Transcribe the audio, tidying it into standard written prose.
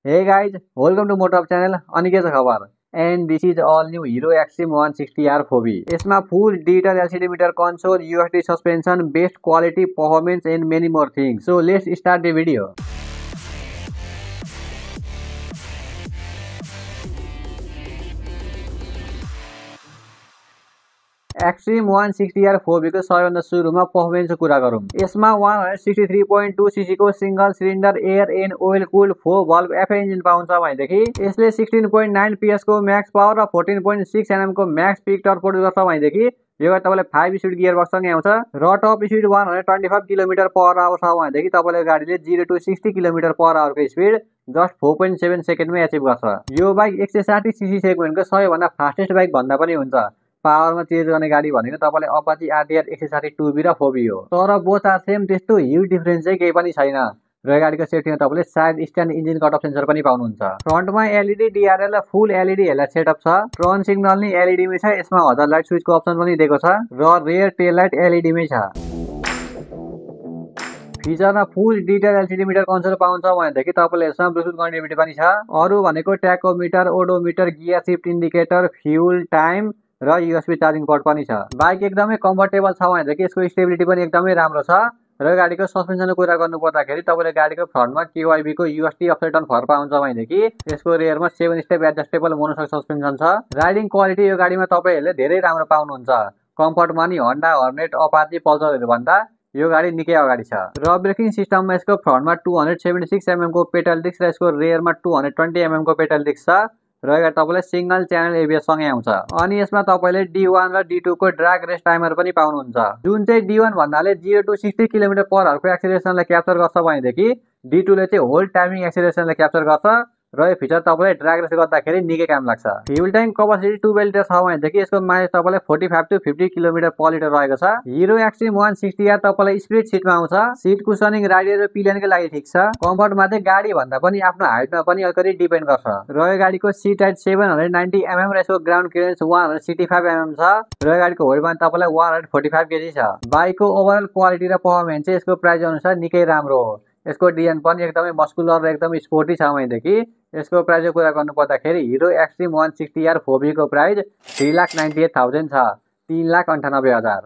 Hey guys, welcome to Motor channel. अनि के छ खबर? And this is all new Hero Xtreme 160R 4V. यसमा full digital LCD meter console, UHD suspension, best quality performance and many more things. So let's start the video. Xtreme 160R 4V को सबैभन्दा सुरुमा पर्फर्मेन्सको कुरा गरौँ। यसमा 163.2cc को single cylinder air and oil cooled 4 valve FI engine पाउँछ भनेदेखि यसले 16.9 PS को म्याक्स पावर र 14.6 Nm को म्याक्स पिक टर्क प्रड्युस गर्छ भनेदेखि यो गाडी तपाईले 5 स्पिड गियर बक्स सँगै आउँछ र टप स्पिड 125 km/h छ भनेदेखि तपाईले गाडीले 0 to 60 km/h को स्पिड जस्ट 4.7 सेकेन्डमै अचिभ गर्छ। यो बाइक 160cc सेगमेन्टको सबैभन्दा फास्टेस्ट बाइक भन्दा पनि हुन्छ। पावरमा चेज गर्ने गाडी भनेको तपाईले अपाची RTR 160 2V र 4V हो। तर बोथ आर सेम, त्यस्तो ह्युज डिफरेन्स चाहिँ केही पनि छैन। र गाडीको सेफ्टीमा तपाईले side stand engine cut off sensor पनि पाउनुहुन्छ। फ्रन्टमा LED DRL र फुल LED हेडलाइट सेटअप छ। टर्न सिग्नल नि LED मै छ। यसमा हजर लाइट स्विचको अप्सन पनि दिएको छ र रेयर टेल लाइट LED मै छ। फिचरमा फुल डिजिटल LCD मिटर कन्सोल पाउँछ भनेदेखि तपाईले यसमा ब्लुटुथ कनेक्टिभिटी पनि छ। अरु भनेको tachometer, odometer, gear shift indicator, fuel time र USB चार्जिङ पोर्ट पनि छ। बाइक एकदमै कम्फर्टेबल छ भनेदेखि यसको स्टेबिलिटी पनि एकदमै राम्रो छ। र गाडीको सस्पेन्सनको कुरा गर्नु पर्दाखेरि तपाईले गाडीको फ्रन्टमा KYB को UHD अपसाइड डाउन फर पाउँछ भनेदेखि यसको रेयरमा 7 स्टेप एडजस्टेबल मोनोसक सस्पेन्सन छ। राइडिङ क्वालिटी यो गाडीमा तपाईहरुले धेरै राम्रो पाउनुहुन्छ। कम्फर्टमा नि होन्डा, हर्नेट, अपाची, पल्सरहरु भन्दा यो गाडी निकै अगाडि छ। र ब्रेकिङ सिस्टममा यसको फ्रन्टमा 276 mm को पेडल डिस्क र यसको रेयरमा 220 mm को पेडल डिस्क छ। र यो तपाईले सिंगल च्यानल ABS सँगै आउँछ। अनि यसमा तपाईले D1 र D2 को ड्र्याग रेस्ट टाइमर पनि पाउनुहुन्छ। जुन चाहिँ D1 भन्नाले 0 to 60 km/h को एक्सेलरेसनलाई क्याप्चर गर्छ भनेदेखि D2 ले चाहिँ होल टाइमिङ एक्सेलरेसनलाई क्याप्चर गर्छ र यो फिचर तपाईले ड्र्याग रेस गर्दाखेरि निकै काम लाग्छ। फ्युल ट्याङ्क क्यापेसिटी 2 लिटर छ भनेदेखि यसको माइलेज तपाईले 45 to 50 km/l रहेको छ। हिरो एक्सट्रिम 160R तपाईलाई स्प्लिट सिटमा आउँछ। सिट कुसनिङ, राइडर र पिलियनको लागि ठीक छ। कम्फर्टमा चाहिँ गाडी भन्दा पनि आफ्नो हाइटमा पनि अलिकति डिपेन्ड गर्छ। र यो गाडीको सिट हाइट 790 mm र यसको ग्राउन्ड क्लियरेन्स 165 mm छ। र यो गाडीको वेट तपाईलाई 145 kg छ। बाइकको ओभरअल क्वालिटी र पर्फर्मेन्स चाहिँ यसको प्राइस अनुसार निकै राम्रो हो। यसको डिजाइन पनि एकदमै मस्कुलर र एकदमै स्पोर्टी छ भनेदेखि यसको प्राइसको कुरा गर्नु पर्दाखेरि हिरो एक्सट्रिम 160R 4V को प्राइस 3,98,000 छ। 3,98,000।